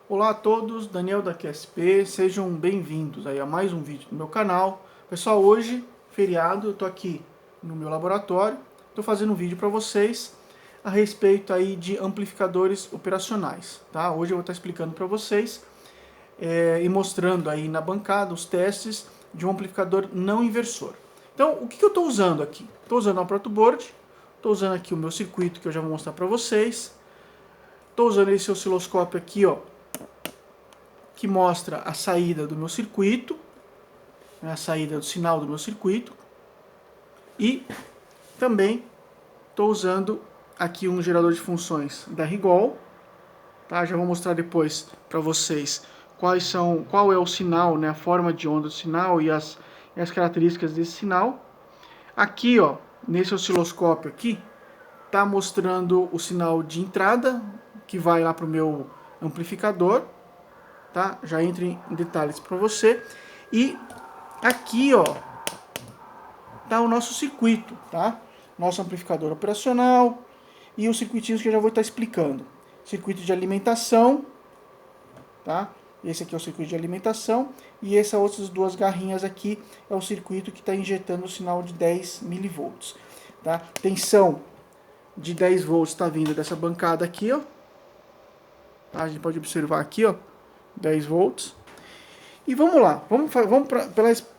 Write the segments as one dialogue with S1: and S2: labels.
S1: Olá a todos, Daniel da QSP, sejam bem-vindos aí a mais um vídeo do meu canal. Pessoal, hoje, feriado, eu tô aqui no meu laboratório, tô fazendo um vídeo para vocês a respeito aí de amplificadores operacionais, tá? Hoje eu vou estar explicando para vocês e mostrando aí na bancada os testes de um amplificador não inversor. Então, o que eu estou usando aqui? Estou usando uma protoboard, estou usando aqui o meu circuito que eu já vou mostrar para vocês, estou usando esse osciloscópio aqui, ó, que mostra a saída do meu circuito, né, a saída do sinal do meu circuito, e também estou usando aqui um gerador de funções da Rigol, tá? Já vou mostrar depois para vocês qual é o sinal, né, a forma de onda do sinal e as características desse sinal. Aqui, ó, nesse osciloscópio aqui, tá mostrando o sinal de entrada que vai lá para o meu amplificador. Tá? Já entro em detalhes para você. E aqui, ó, tá o nosso circuito, tá? Nosso amplificador operacional e os circuitinhos que eu já vou estar explicando. Circuito de alimentação, tá? Esse aqui é o circuito de alimentação e essas outras duas garrinhas aqui é o circuito que está injetando o sinal de 10 milivolts, tá? Tensão de 10 volts está vindo dessa bancada aqui, ó. Tá? A gente pode observar aqui, ó, 10 volts. E vamos lá, vamos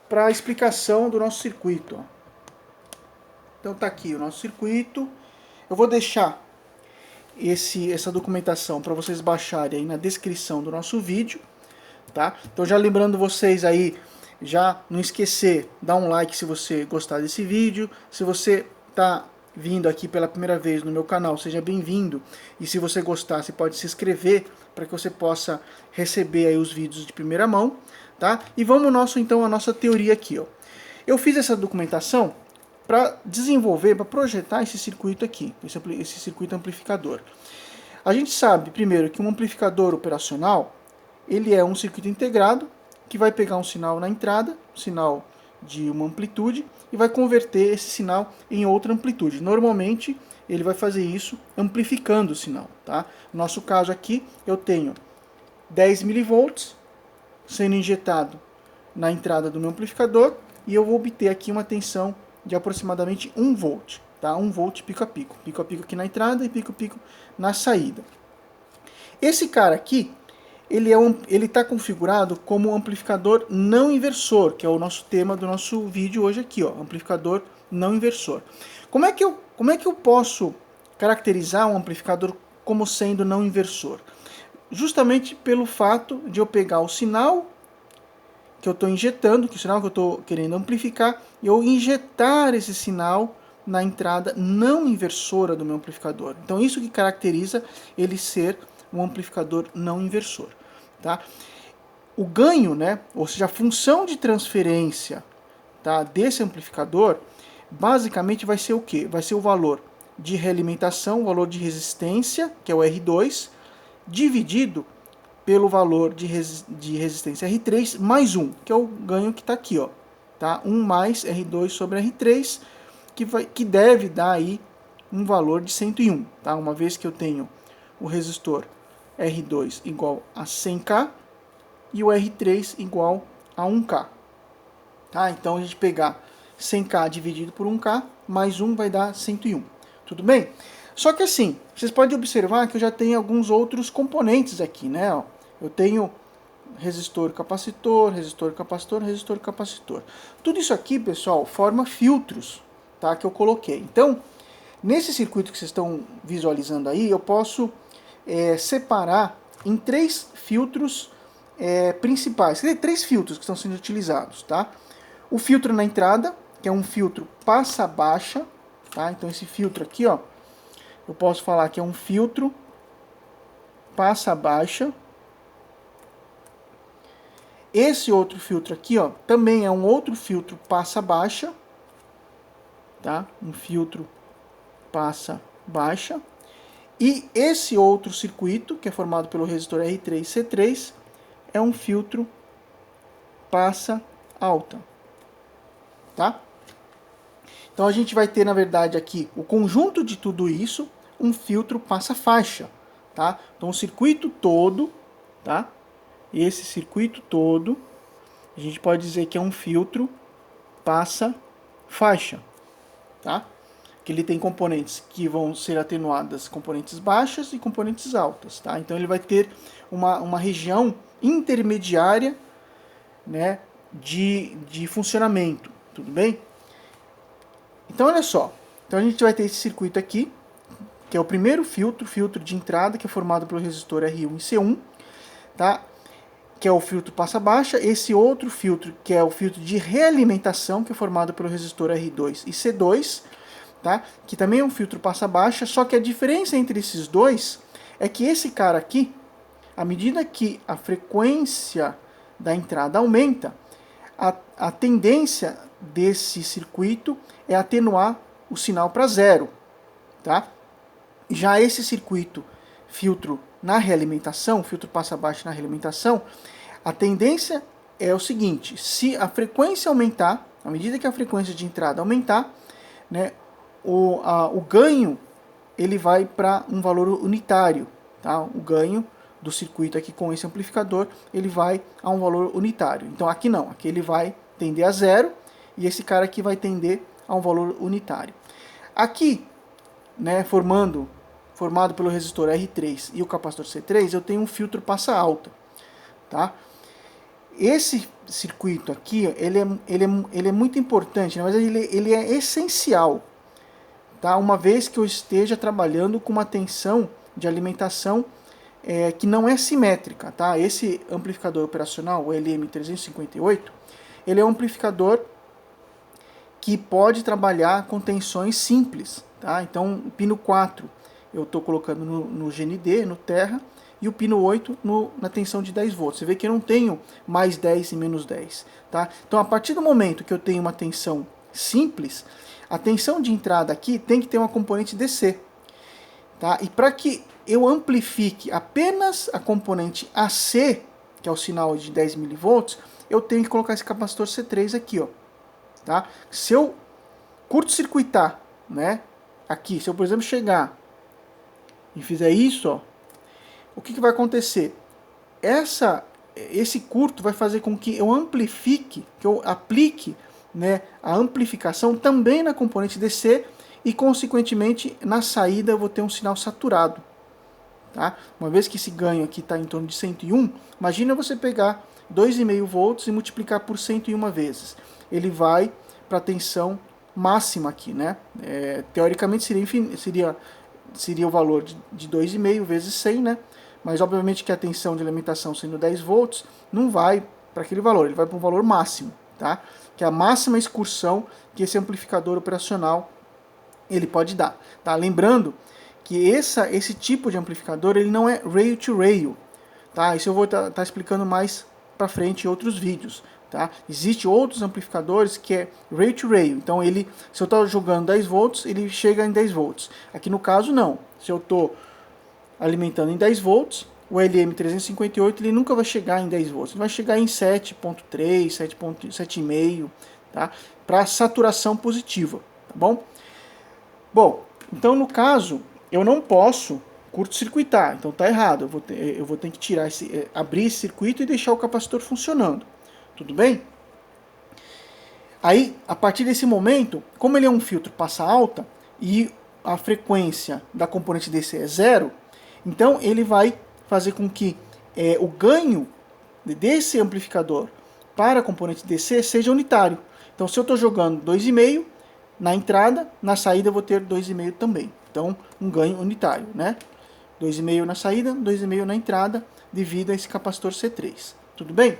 S1: para a explicação do nosso circuito. Ó. Então tá aqui o nosso circuito. Eu vou deixar essa documentação para vocês baixarem aí na descrição do nosso vídeo. Tá? Então já lembrando vocês aí, já não esquecer, dá um like se você gostar desse vídeo. Se você tá vindo aqui pela primeira vez no meu canal, seja bem-vindo. E se você gostar, você pode se inscrever para que você possa receber aí os vídeos de primeira mão. Tá? E vamos então a nossa teoria aqui. Ó. Eu fiz essa documentação para desenvolver, para projetar esse circuito aqui, esse circuito amplificador. A gente sabe, primeiro, que um amplificador operacional, ele é um circuito integrado que vai pegar um sinal na entrada, um sinal de uma amplitude, e vai converter esse sinal em outra amplitude. Normalmente, ele vai fazer isso amplificando o sinal. Tá? No nosso caso aqui, eu tenho 10 milivolts, sendo injetado na entrada do meu amplificador e eu vou obter aqui uma tensão de aproximadamente 1 volt, tá? 1 volt pico a pico aqui na entrada e pico a pico na saída. Esse cara aqui, ele está configurado como um amplificador não inversor, que é o nosso tema do nosso vídeo hoje aqui, ó, amplificador não inversor. Como é que eu posso caracterizar um amplificador como sendo não inversor? Justamente pelo fato de eu pegar o sinal que eu estou injetando, que é o sinal que eu estou querendo amplificar, e eu injetar esse sinal na entrada não inversora do meu amplificador. Então isso que caracteriza ele ser um amplificador não inversor. Tá? O ganho, né, ou seja, a função de transferência, tá, desse amplificador, basicamente vai ser o quê? Vai ser o valor de realimentação, o valor de resistência, que é o R2, dividido pelo valor de resistência R3 mais 1, que é o ganho que está aqui, ó, tá? 1 mais R2 sobre R3, que deve dar aí um valor de 101, tá? Uma vez que eu tenho o resistor R2 igual a 100K e o R3 igual a 1K. Tá? Então a gente pegar 100K dividido por 1K, mais 1 vai dar 101. Tudo bem? Só que assim, vocês podem observar que eu já tenho alguns outros componentes aqui, né? Ó, eu tenho resistor, capacitor, resistor, capacitor, resistor, capacitor. Tudo isso aqui, pessoal, forma filtros, tá? Que eu coloquei. Então, nesse circuito que vocês estão visualizando aí, eu posso separar em 3 filtros principais. Quer dizer, 3 filtros que estão sendo utilizados, tá? O filtro na entrada, que é um filtro passa-baixa, tá? Então esse filtro aqui, ó, eu posso falar que é um filtro passa-baixa. Esse outro filtro aqui, ó, também é um outro filtro passa-baixa, tá? Um filtro passa-baixa. E esse outro circuito, que é formado pelo resistor R3C3, é um filtro passa-alta, tá? Então a gente vai ter, na verdade, aqui o conjunto de tudo isso, um filtro passa-faixa, tá? Então o circuito todo tá? Esse circuito todo, a gente pode dizer que é um filtro passa-faixa, tá? Que ele tem componentes que vão ser atenuadas, componentes baixas e componentes altas, tá? Então ele vai ter uma região intermediária, né, de funcionamento, tudo bem? Então olha só, então a gente vai ter esse circuito aqui, que é o primeiro filtro de entrada, que é formado pelo resistor R1 e C1, tá? Que é o filtro passa-baixa. Esse outro filtro, que é o filtro de realimentação, que é formado pelo resistor R2 e C2, tá? Que também é um filtro passa-baixa, só que a diferença entre esses dois é que esse cara aqui, à medida que a frequência da entrada aumenta, a tendência desse circuito é atenuar o sinal para zero, tá? Já esse circuito filtro na realimentação, filtro passa-baixo na realimentação, a tendência é o seguinte: se a frequência aumentar, à medida que a frequência de entrada aumentar, né, o ganho ele vai para um valor unitário, tá? O ganho do circuito aqui com esse amplificador, ele vai a um valor unitário. Então aqui não, aqui ele vai tender a zero e esse cara aqui vai tender a um valor unitário. Aqui, né, formado pelo resistor R3 e o capacitor C3, eu tenho um filtro passa-alta, tá? Esse circuito aqui, ele é muito importante, mas ele é essencial, tá? Uma vez que eu esteja trabalhando com uma tensão de alimentação que não é simétrica, tá? Esse amplificador operacional, o LM358, ele é um amplificador que pode trabalhar com tensões simples, tá? Então, o pino 4 eu estou colocando no GND, no terra, e o pino 8 na tensão de 10 volts. Você vê que eu não tenho mais 10 e menos 10, tá? Então, a partir do momento que eu tenho uma tensão simples, a tensão de entrada aqui tem que ter uma componente DC, tá? E para que eu amplifique apenas a componente AC, que é o sinal de 10 mV, eu tenho que colocar esse capacitor C3 aqui, ó, tá? Se eu curto-circuitar, né, aqui, se eu, por exemplo, chegar e fizer isso, ó, o que vai acontecer? Esse curto vai fazer com que eu amplifique, que eu aplique, né, a amplificação também na componente DC e, consequentemente, na saída eu vou ter um sinal saturado. Tá? Uma vez que esse ganho aqui está em torno de 101, imagina você pegar 2,5 volts e multiplicar por 101 vezes. Ele vai para a tensão máxima aqui, né? Teoricamente seria o valor de 2,5 vezes 100, né? Mas obviamente que a tensão de alimentação sendo 10 volts não vai para aquele valor, ele vai para um valor máximo, tá? Que é a máxima excursão que esse amplificador operacional ele pode dar, tá? Lembrando que esse tipo de amplificador ele não é rail to rail, tá? Isso eu vou estar explicando mais para frente em outros vídeos, tá? Existem outros amplificadores que é rail to rail, então se eu estou jogando 10 volts, ele chega em 10 volts. Aqui no caso não, se eu estou alimentando em 10 volts, o LM358 ele nunca vai chegar em 10 volts, ele vai chegar em 7.3, 7.5, tá? Para saturação positiva, tá bom? Bom, então no caso eu não posso curto-circuitar, então tá errado. Eu vou ter que tirar abrir esse circuito e deixar o capacitor funcionando. Tudo bem? Aí, a partir desse momento, como ele é um filtro passa-alta e a frequência da componente DC é zero, então ele vai fazer com que o ganho desse amplificador para a componente DC seja unitário. Então, se eu estou jogando 2,5 na entrada, na saída eu vou ter 2,5 também. Então, um ganho unitário, né? 2,5 na saída, 2,5 na entrada, devido a esse capacitor C3. Tudo bem?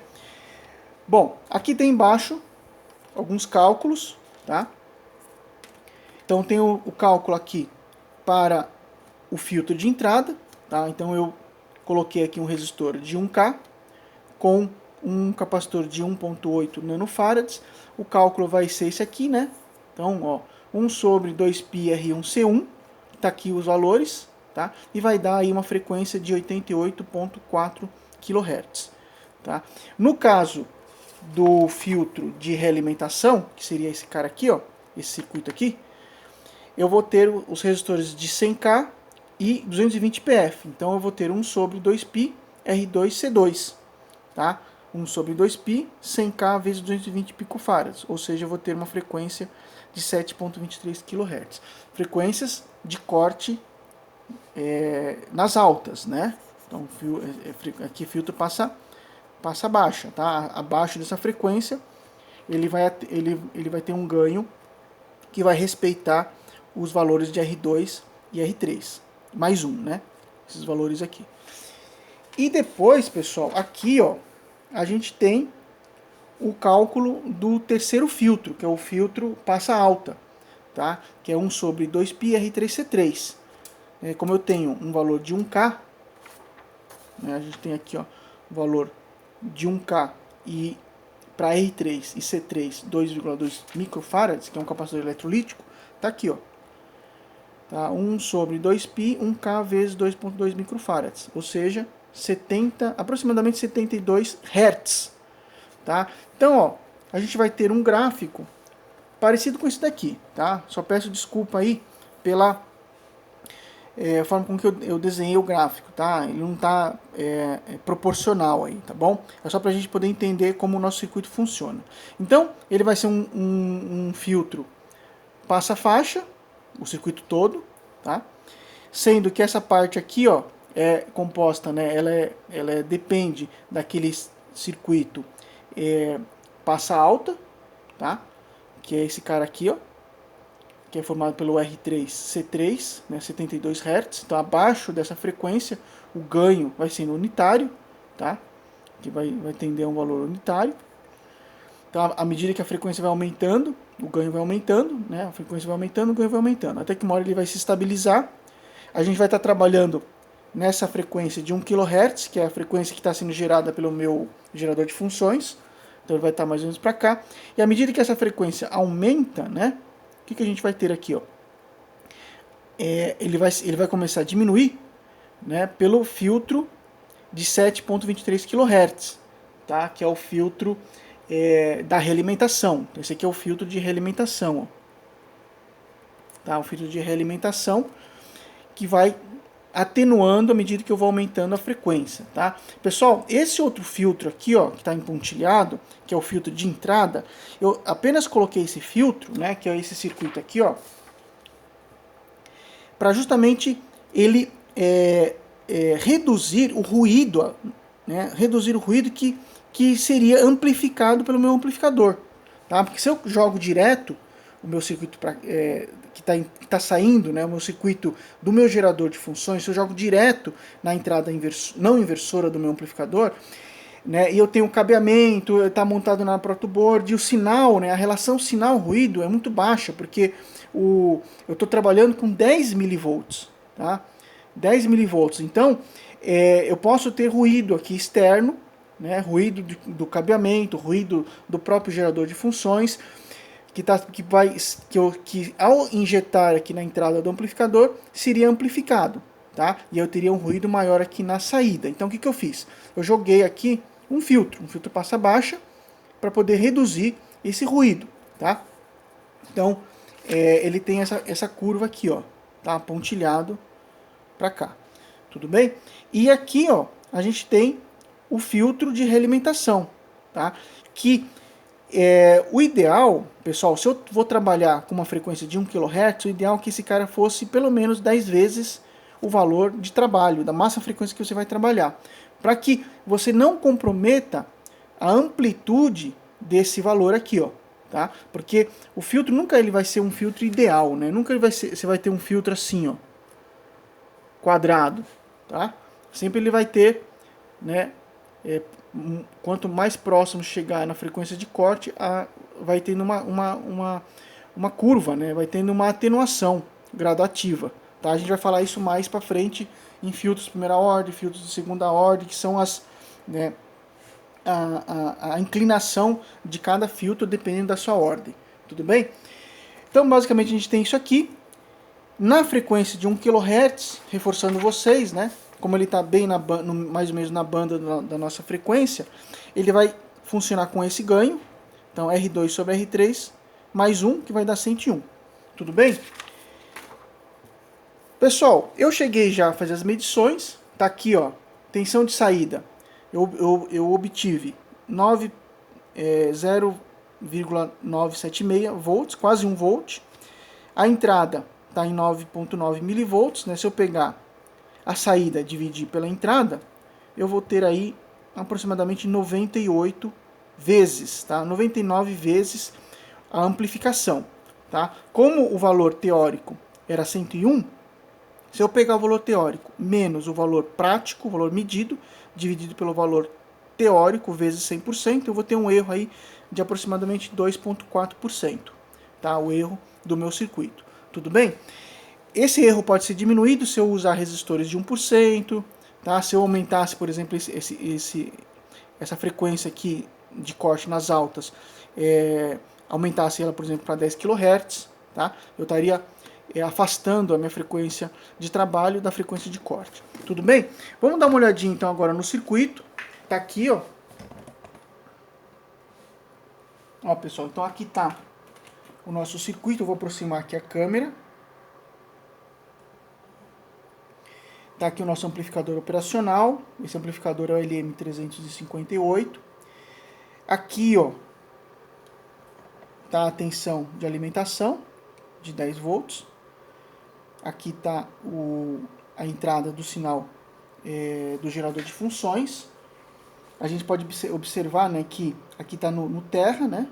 S1: Bom, aqui tem embaixo alguns cálculos, tá? Então, tem o cálculo aqui para o filtro de entrada, tá? Então, eu coloquei aqui um resistor de 1K com um capacitor de 1.8 nanofarads. O cálculo vai ser esse aqui, né? Então, ó, 1 sobre 2πr1C1, tá aqui os valores, tá? E vai dar aí uma frequência de 88.4 kHz, tá? No caso do filtro de realimentação, que seria esse cara aqui, ó, esse circuito aqui, eu vou ter os resistores de 100K e 220 pf. Então eu vou ter 1 sobre 2π R2C2, tá? 1 sobre 2π, 100K vezes 220 picofarads, ou seja, eu vou ter uma frequência de 7.23 kHz. Frequências de corte nas altas, né? Então aqui o filtro passa baixa, tá? Abaixo dessa frequência, ele vai ter um ganho que vai respeitar os valores de R2 e R3, mais um, né? Esses valores aqui. E depois, pessoal, aqui, ó, a gente tem o cálculo do terceiro filtro, que é o filtro passa alta, tá? Que é 1 sobre 2π R3C3. Como eu tenho um valor de 1K, né, a gente tem aqui, ó, o valor de 1K e para R3 e C3 2,2 microfarads, que é um capacitor eletrolítico, tá aqui, ó. Tá? 1 sobre 2π, 1K vezes 2,2 microfarads, ou seja, aproximadamente 72 Hz. Tá? Então, ó, a gente vai ter um gráfico parecido com esse daqui, tá? Só peço desculpa aí pela forma com que eu desenhei o gráfico, tá? Ele não está proporcional aí, tá bom? É só para a gente poder entender como o nosso circuito funciona. Então, ele vai ser um filtro passa-faixa, o circuito todo, tá? Sendo que essa parte aqui, ó, é composta, né? Ela depende daquele circuito passa alta, tá? Que é esse cara aqui, ó, que é formado pelo R3C3, né, 72 Hz. Então, abaixo dessa frequência, o ganho vai sendo unitário, tá? Que vai tender a um valor unitário. Então, à medida que a frequência vai aumentando, o ganho vai aumentando, né? A frequência vai aumentando, o ganho vai aumentando. Até que uma hora ele vai se estabilizar. A gente vai estar trabalhando nessa frequência de 1 kHz, que é a frequência que está sendo gerada pelo meu gerador de funções. Então, ele vai estar mais ou menos para cá. E à medida que essa frequência aumenta, né? O que a gente vai ter aqui, ó? Ele vai começar a diminuir, né, pelo filtro de 7.23 kHz, tá? Que é o filtro da realimentação. Então, esse aqui é o filtro de realimentação, ó. Tá? O filtro de realimentação que vai atenuando à medida que eu vou aumentando a frequência, tá? Pessoal, esse outro filtro aqui, ó, que está empontilhado, que é o filtro de entrada, eu apenas coloquei esse filtro, né, que é esse circuito aqui, ó, para justamente ele reduzir o ruído, né, reduzir o ruído que seria amplificado pelo meu amplificador, tá? Porque se eu jogo direto o meu circuito que está saindo, né, o meu circuito do meu gerador de funções, se eu jogo direto na entrada não inversora do meu amplificador, né, e eu tenho um cabeamento, está montado na protoboard, e o sinal, né, a relação sinal-ruído é muito baixa, porque eu estou trabalhando com 10 mV, tá? 10 mV. Então, eu posso ter ruído aqui externo, né, ruído do cabeamento, ruído do próprio gerador de funções, que ao injetar aqui na entrada do amplificador, seria amplificado, tá? E eu teria um ruído maior aqui na saída. Então, o que eu fiz? Eu joguei aqui um filtro passa baixa, para poder reduzir esse ruído, tá? Então, ele tem essa curva aqui, ó, tá? Pontilhado para cá, tudo bem? E aqui, ó, a gente tem o filtro de realimentação, tá? Que o ideal, pessoal, se eu vou trabalhar com uma frequência de 1 kHz, o ideal é que esse cara fosse pelo menos 10 vezes o valor de trabalho, da massa frequência que você vai trabalhar, para que você não comprometa a amplitude desse valor aqui, ó, tá? Porque o filtro nunca ele vai ser um filtro ideal, né? Nunca você vai ter um filtro assim, ó, quadrado, tá? Sempre ele vai ter, né, quanto mais próximo chegar na frequência de corte, vai tendo uma curva, né? Vai tendo uma atenuação gradativa, tá? A gente vai falar isso mais para frente em filtros de primeira ordem, filtros de segunda ordem, que são né, a inclinação de cada filtro dependendo da sua ordem, tudo bem? Então, basicamente, a gente tem isso aqui. Na frequência de 1 kHz, reforçando vocês, né? Como ele está bem mais ou menos na banda da nossa frequência, ele vai funcionar com esse ganho. Então, R2 sobre R3, mais 1, que vai dar 101. Tudo bem? Pessoal, eu cheguei já a fazer as medições. Tá aqui, ó. tensão de saída, eu obtive 0,976 volts, quase 1 volt. A entrada está em 9,9 milivolts, né? Se eu pegar a saída e dividir pela entrada, eu vou ter aí aproximadamente 98 vezes, tá? 99 vezes a amplificação, tá? Como o valor teórico era 101, se eu pegar o valor teórico menos o valor prático, o valor medido, dividido pelo valor teórico vezes 100%, eu vou ter um erro aí de aproximadamente 2,4%, tá? O erro do meu circuito. Tudo bem? Esse erro pode ser diminuído se eu usar resistores de 1%, tá? Se eu aumentasse, por exemplo, essa frequência aqui de corte nas altas, aumentasse ela, por exemplo, para 10 kHz, tá? Eu estaria afastando a minha frequência de trabalho da frequência de corte. Tudo bem? Vamos dar uma olhadinha então agora no circuito. Tá aqui, ó. Ó, pessoal, então aqui tá o nosso circuito. Eu vou aproximar aqui a câmera. Tá aqui o nosso amplificador operacional. Esse amplificador é o LM358. Aqui, ó, tá a tensão de alimentação de 10 volts. Aqui tá a entrada do sinal do gerador de funções. A gente pode observar, né, que aqui está no terra, né,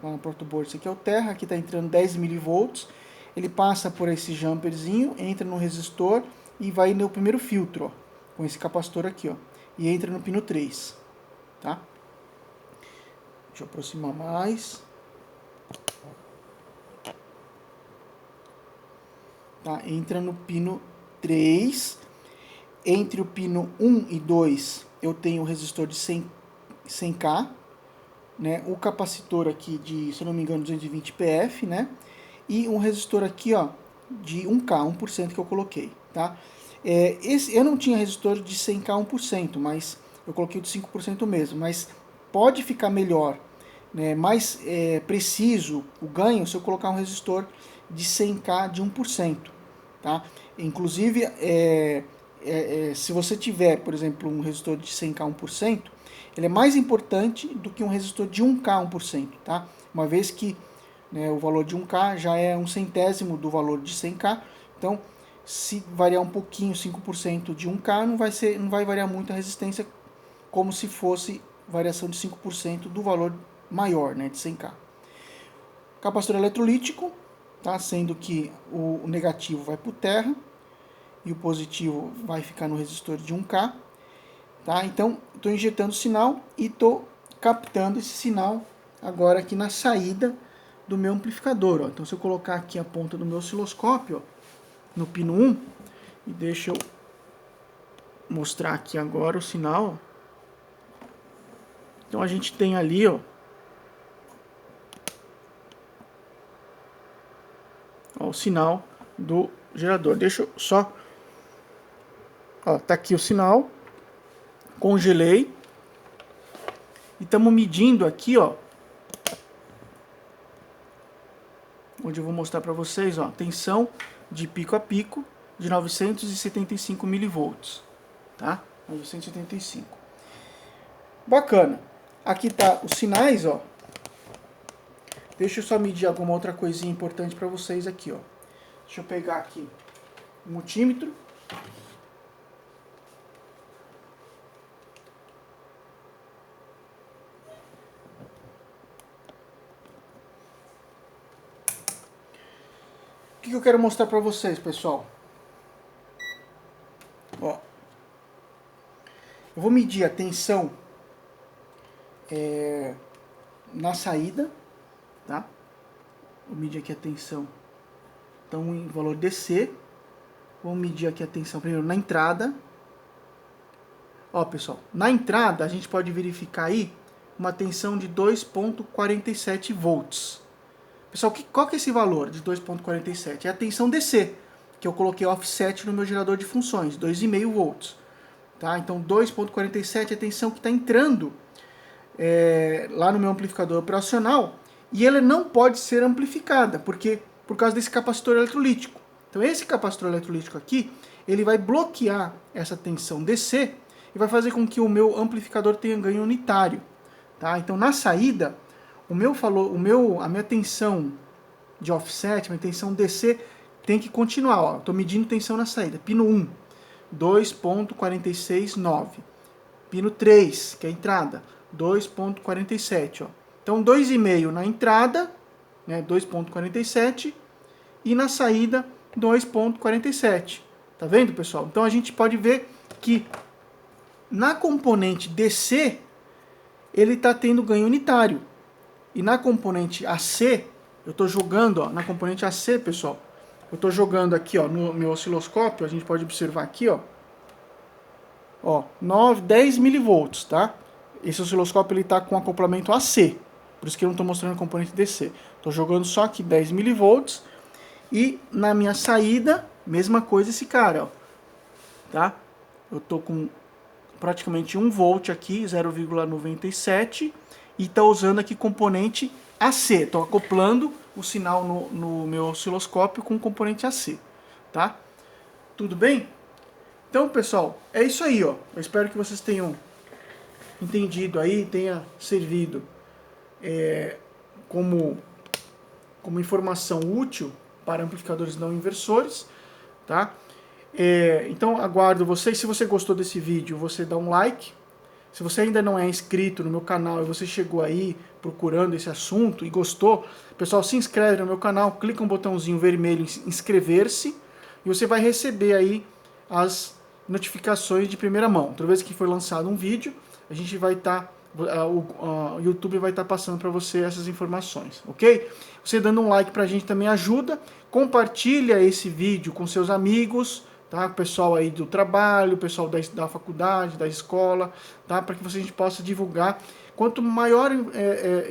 S1: lá no protoboard, isso aqui é o terra, aqui está entrando 10 milivolts, ele passa por esse jumperzinho, entra no resistor e vai no primeiro filtro, ó, com esse capacitor aqui, ó, e entra no pino 3, tá? Deixa eu aproximar mais. Tá? Entra no pino 3, entre o pino 1 e 2 eu tenho um resistor de 100K, né? O capacitor aqui de, se eu não me engano, 220 PF, né? E um resistor aqui, ó, de 1K, 1% que eu coloquei, tá? Eu não tinha resistor de 100K 1%, mas eu coloquei de 5% mesmo, mas pode ficar melhor, né? Mais preciso o ganho se eu colocar um resistor de 100K de 1%, tá? Inclusive, se você tiver, por exemplo, um resistor de 100K 1%, ele é mais importante do que um resistor de 1K 1%, tá? Uma vez que, né, o valor de 1K já é 1/100º do valor de 100K, então se variar um pouquinho, 5% de 1K, não vai variar muito a resistência, como se fosse variação de 5% do valor maior, né, de 100K. Capacitor eletrolítico, tá? Sendo que o negativo vai para o terra, e o positivo vai ficar no resistor de 1K, tá? Então, estou injetando o sinal e estou captando esse sinal agora aqui na saída do meu amplificador, ó. Então, se eu colocar aqui a ponta do meu osciloscópio, ó, no pino 1, e deixa eu mostrar aqui agora o sinal, ó. Então, a gente tem ali, ó, o sinal do gerador. Deixa eu só... Ó, tá aqui o sinal, congelei, e estamos medindo aqui, ó, onde eu vou mostrar para vocês, ó, tensão de pico a pico de 975 milivolts, tá? 975. Bacana. Aqui tá os sinais, ó. Deixa eu só medir alguma outra coisinha importante para vocês aqui, ó. Deixa eu pegar aqui o multímetro. O que eu quero mostrar para vocês, pessoal? Ó, eu vou medir a tensão na saída, tá? Vou medir aqui a tensão, então em valor DC. Vou medir aqui a tensão primeiro na entrada. Ó, pessoal, na entrada a gente pode verificar aí uma tensão de 2,47 volts. Pessoal, qual que é esse valor de 2,47? É a tensão DC, que eu coloquei offset no meu gerador de funções, 2,5 volts. Tá? Então 2,47 é a tensão que está entrando lá no meu amplificador operacional, e ela não pode ser amplificada, porque por causa desse capacitor eletrolítico. Então esse capacitor eletrolítico aqui, ele vai bloquear essa tensão DC, e vai fazer com que o meu amplificador tenha ganho unitário. Tá? Então na saída, a minha tensão de offset, minha tensão DC tem que continuar. Estou medindo tensão na saída. Pino 1, 2.469. Pino 3, que é a entrada, 2.47. Então 2,5 na entrada, né, 2.47, e na saída 2.47. Tá vendo, pessoal? Então a gente pode ver que na componente DC ele está tendo ganho unitário. E na componente AC, eu estou jogando, ó, na componente AC, pessoal, eu estou jogando aqui, ó, no meu osciloscópio, a gente pode observar aqui, ó, 10 milivolts, tá? Esse osciloscópio ele está com acoplamento AC, por isso que eu não estou mostrando a componente DC. Estou jogando só aqui 10 milivolts, e na minha saída, mesma coisa esse cara, ó, tá? Eu estou com praticamente 1 volt aqui, 0,97, e está usando aqui componente AC. Estou acoplando o sinal no meu osciloscópio com o componente AC, tá? Tudo bem? Então, pessoal, é isso aí, ó. Eu espero que vocês tenham entendido aí, tenha servido como informação útil para amplificadores não inversores, tá? Então aguardo vocês. Se você gostou desse vídeo, você dá um like. Se você ainda não é inscrito no meu canal e você chegou aí procurando esse assunto e gostou, pessoal, se inscreve no meu canal, clica no botãozinho vermelho em inscrever-se e você vai receber aí as notificações de primeira mão. Toda vez que for lançado um vídeo, a gente vai estar, o YouTube vai estar passando para você essas informações, ok? Você dando um like pra gente também ajuda. Compartilha esse vídeo com seus amigos, tá? O pessoal aí do trabalho, o pessoal da faculdade, da escola, tá? Para que a gente possa divulgar. Quanto maior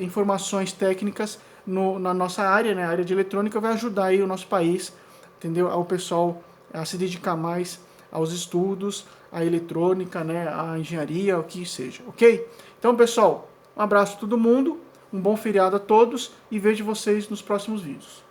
S1: informações técnicas na nossa área, né? A área de eletrônica, vai ajudar aí o nosso país, entendeu? Ao pessoal a se dedicar mais aos estudos, à eletrônica, né? À engenharia, o que seja, ok? Então, pessoal, um abraço a todo mundo, um bom feriado a todos e vejo vocês nos próximos vídeos.